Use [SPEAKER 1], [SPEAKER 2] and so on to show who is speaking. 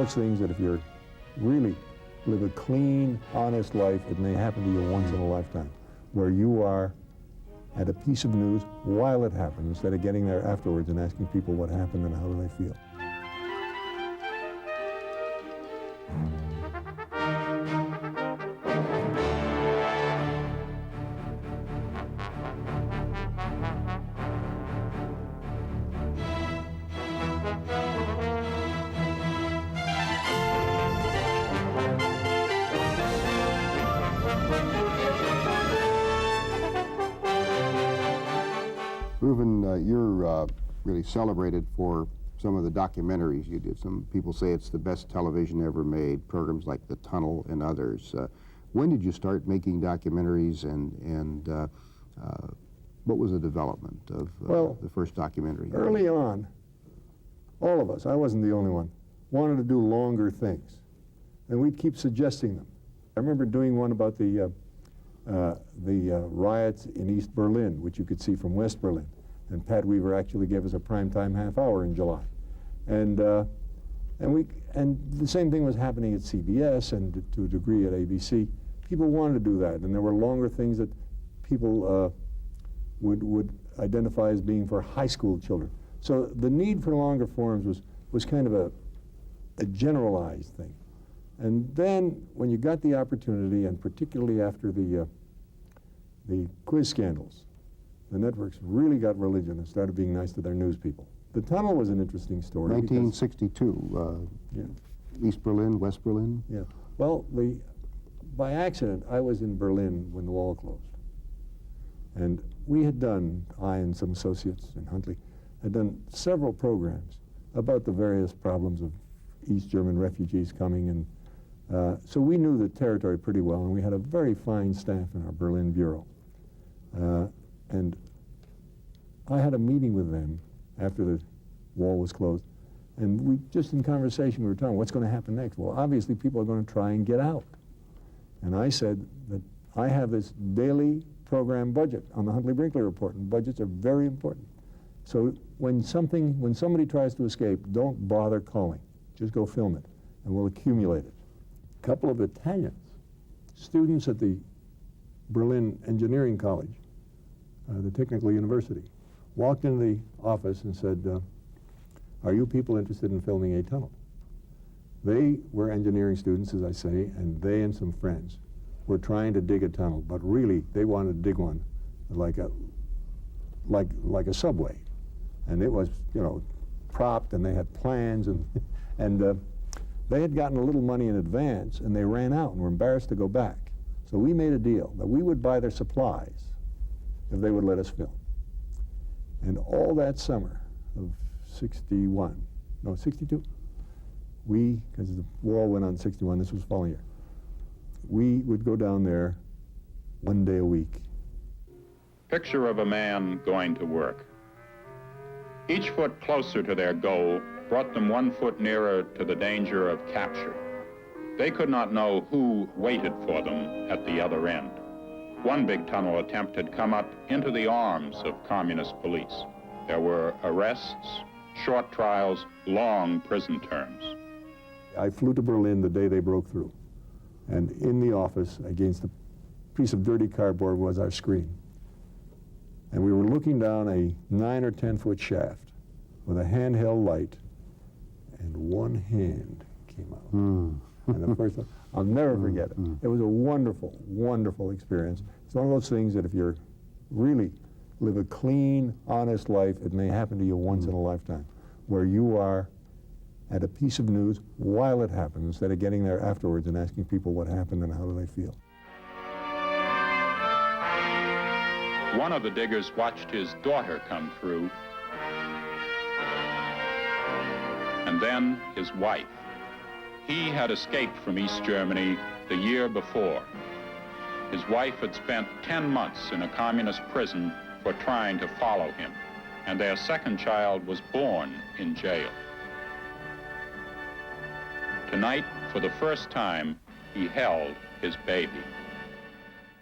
[SPEAKER 1] of those things that if you're really live a clean, honest life, it may happen to you once in a lifetime, where you are at a piece of news while it happens, instead of getting there afterwards and asking people what happened and how do they feel.
[SPEAKER 2] Reuven, you're really celebrated for some of the documentaries you did. Some people say it's the best television ever made, programs like The Tunnel and others. When did you start making documentaries, and what was the development of the first documentary?
[SPEAKER 1] Early on, all of us, I wasn't the only one, wanted to do longer things, and we'd keep suggesting them. I remember doing one about the riots in East Berlin, which you could see from West Berlin. And Pat Weaver actually gave us a primetime half hour in July. And the same thing was happening at CBS and to a degree at ABC. People wanted to do that, and there were longer things that people would identify as being for high school children. So the need for longer forms was kind of a generalized thing. And then when you got the opportunity, and particularly after the quiz scandals, the networks really got religion and started being nice to their news people. The Tunnel was an interesting story.
[SPEAKER 2] 1962,
[SPEAKER 1] yeah.
[SPEAKER 2] East Berlin, West Berlin?
[SPEAKER 1] Yeah. Well, by accident, I was in Berlin when the wall closed. And we had done, I and some associates in Huntley, had done several programs about the various problems of East German refugees coming, and so we knew the territory pretty well, and we had a very fine staff in our Berlin bureau. And I had a meeting with them after the wall was closed, and we just in conversation we were talking, what's going to happen next? Well, obviously people are going to try and get out. And I said that I have this daily program budget on the Huntley-Brinkley report, and budgets are very important. So when somebody tries to escape, don't bother calling. Just go film it, and we'll accumulate it. A couple of Italians, students at the Berlin Engineering College, the Technical University, walked into the office and said, are you people interested in filming a tunnel? They were engineering students, as I say, and they and some friends were trying to dig a tunnel, but really they wanted to dig one like a subway. And it was, you know, propped, and they had plans, and they had gotten a little money in advance, and they ran out and were embarrassed to go back. So we made a deal that we would buy their supplies if they would let us film. And all that summer of 62, because the wall went on 61, this was the following year, we would go down there one day a week.
[SPEAKER 3] Picture of a man going to work. Each foot closer to their goal brought them 1 foot nearer to the danger of capture. They could not know who waited for them at the other end. One big tunnel attempt had come up into the arms of communist police. There were arrests, short trials, long prison terms.
[SPEAKER 1] I flew to Berlin the day they broke through. And in the office, against a piece of dirty cardboard, was our screen. And we were looking down a 9 or 10 foot shaft with a handheld light, and one hand came out. And the first one, I'll never forget it. It was a wonderful, wonderful experience. It's one of those things that if you're really live a clean, honest life, it may happen to you once in a lifetime, where you are at a piece of news while it happens, instead of getting there afterwards and asking people what happened and how do they feel.
[SPEAKER 3] One of the diggers watched his daughter come through, and then his wife. He had escaped from East Germany the year before. His wife had spent 10 months in a communist prison for trying to follow him, and their second child was born in jail. Tonight, for the first time, he held his baby.